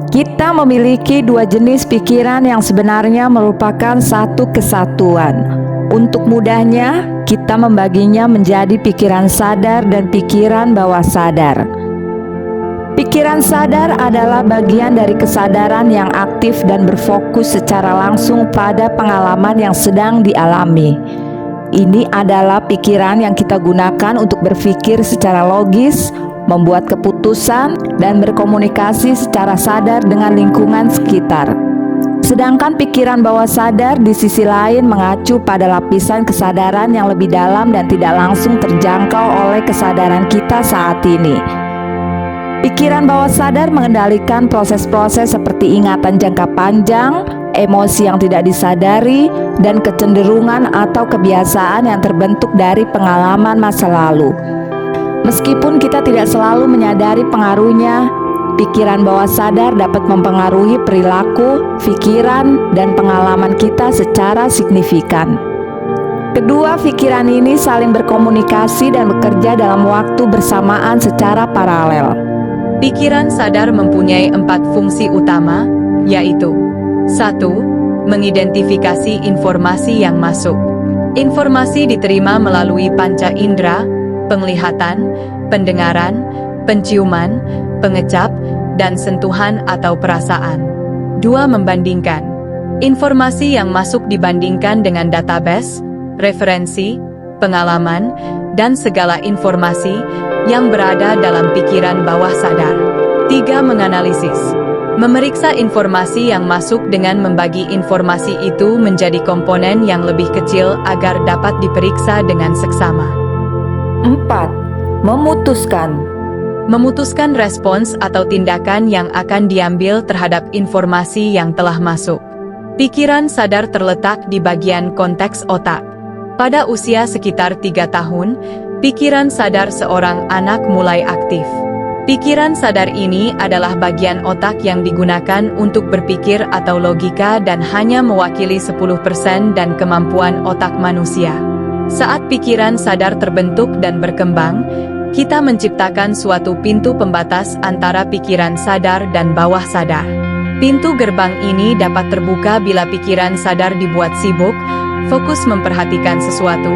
Kita memiliki dua jenis pikiran yang sebenarnya merupakan satu kesatuan. Untuk mudahnya, kita membaginya menjadi pikiran sadar dan pikiran bawah sadar. Pikiran sadar adalah bagian dari kesadaran yang aktif dan berfokus secara langsung pada pengalaman yang sedang dialami. Ini adalah pikiran yang kita gunakan untuk berpikir secara logis, membuat keputusan, dan berkomunikasi secara sadar dengan lingkungan sekitar. Sedangkan pikiran bawah sadar di sisi lain mengacu pada lapisan kesadaran yang lebih dalam dan tidak langsung terjangkau oleh kesadaran kita saat ini. Pikiran bawah sadar mengendalikan proses-proses seperti ingatan jangka panjang, emosi yang tidak disadari, dan kecenderungan atau kebiasaan yang terbentuk dari pengalaman masa lalu. Meskipun kita tidak selalu menyadari pengaruhnya, pikiran bawah sadar dapat mempengaruhi perilaku, pikiran, dan pengalaman kita secara signifikan. Kedua pikiran ini saling berkomunikasi dan bekerja dalam waktu bersamaan secara paralel. Pikiran sadar mempunyai 4 fungsi utama, yaitu 1. Mengidentifikasi informasi yang masuk. Informasi diterima melalui panca indera, penglihatan, pendengaran, penciuman, pengecap, dan sentuhan atau perasaan. 2. Membandingkan. Informasi yang masuk dibandingkan dengan database, referensi, pengalaman, dan segala informasi yang berada dalam pikiran bawah sadar. 3. Menganalisis. Memeriksa informasi yang masuk dengan membagi informasi itu menjadi komponen yang lebih kecil agar dapat diperiksa dengan seksama. 4. Memutuskan. Memutuskan respons atau tindakan yang akan diambil terhadap informasi yang telah masuk. Pikiran sadar terletak di bagian konteks otak. Pada usia sekitar 3 tahun, pikiran sadar seorang anak mulai aktif. Pikiran sadar ini adalah bagian otak yang digunakan untuk berpikir atau logika dan hanya mewakili 10% dan kemampuan otak manusia. Saat pikiran sadar terbentuk dan berkembang, kita menciptakan suatu pintu pembatas antara pikiran sadar dan bawah sadar. Pintu gerbang ini dapat terbuka bila pikiran sadar dibuat sibuk, fokus memperhatikan sesuatu,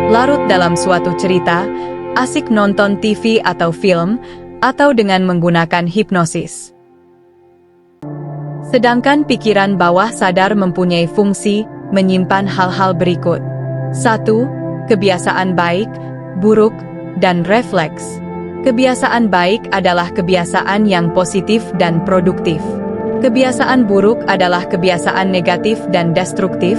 larut dalam suatu cerita, asik nonton TV atau film, atau dengan menggunakan hipnosis. Sedangkan pikiran bawah sadar mempunyai fungsi menyimpan hal-hal berikut. 1. Kebiasaan baik, buruk, dan refleks. Kebiasaan baik adalah kebiasaan yang positif dan produktif. Kebiasaan buruk adalah kebiasaan negatif dan destruktif,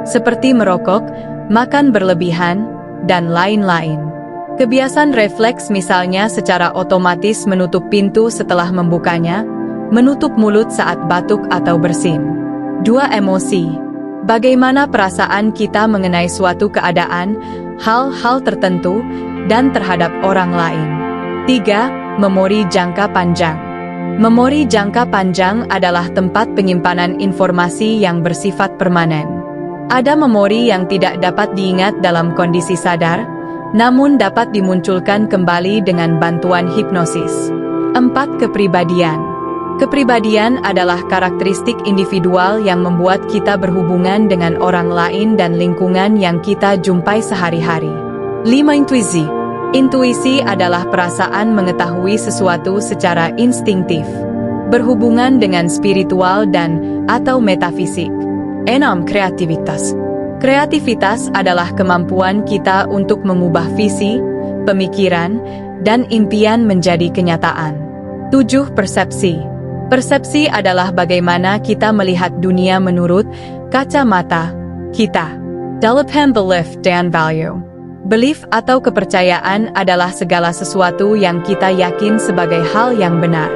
seperti merokok, makan berlebihan, dan lain-lain. Kebiasaan refleks misalnya secara otomatis menutup pintu setelah membukanya, menutup mulut saat batuk atau bersin. 2. Emosi. Bagaimana perasaan kita mengenai suatu keadaan, hal-hal tertentu, dan terhadap orang lain. 3. Memori jangka panjang. Memori jangka panjang adalah tempat penyimpanan informasi yang bersifat permanen. Ada memori yang tidak dapat diingat dalam kondisi sadar, namun dapat dimunculkan kembali dengan bantuan hipnosis. 4. Kepribadian. Kepribadian adalah karakteristik individual yang membuat kita berhubungan dengan orang lain dan lingkungan yang kita jumpai sehari-hari. 5. Intuisi. Intuisi adalah perasaan mengetahui sesuatu secara instingtif, berhubungan dengan spiritual dan atau metafisik. 6. Kreativitas. Kreativitas adalah kemampuan kita untuk mengubah visi, pemikiran, dan impian menjadi kenyataan. 7. Persepsi. Persepsi adalah bagaimana kita melihat dunia menurut kacamata kita. Dalam belief dan value. Belief atau kepercayaan adalah segala sesuatu yang kita yakin sebagai hal yang benar.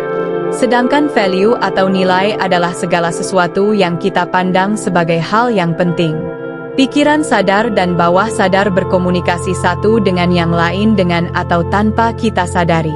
Sedangkan value atau nilai adalah segala sesuatu yang kita pandang sebagai hal yang penting. Pikiran sadar dan bawah sadar berkomunikasi satu dengan yang lain dengan atau tanpa kita sadari.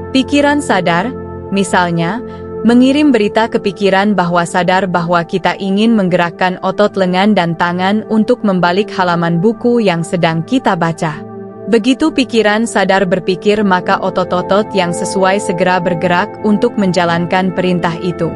Pikiran sadar, misalnya, mengirim berita ke pikiran bawah sadar bahwa kita ingin menggerakkan otot lengan dan tangan untuk membalik halaman buku yang sedang kita baca. Begitu pikiran sadar berpikir, maka otot-otot yang sesuai segera bergerak untuk menjalankan perintah itu.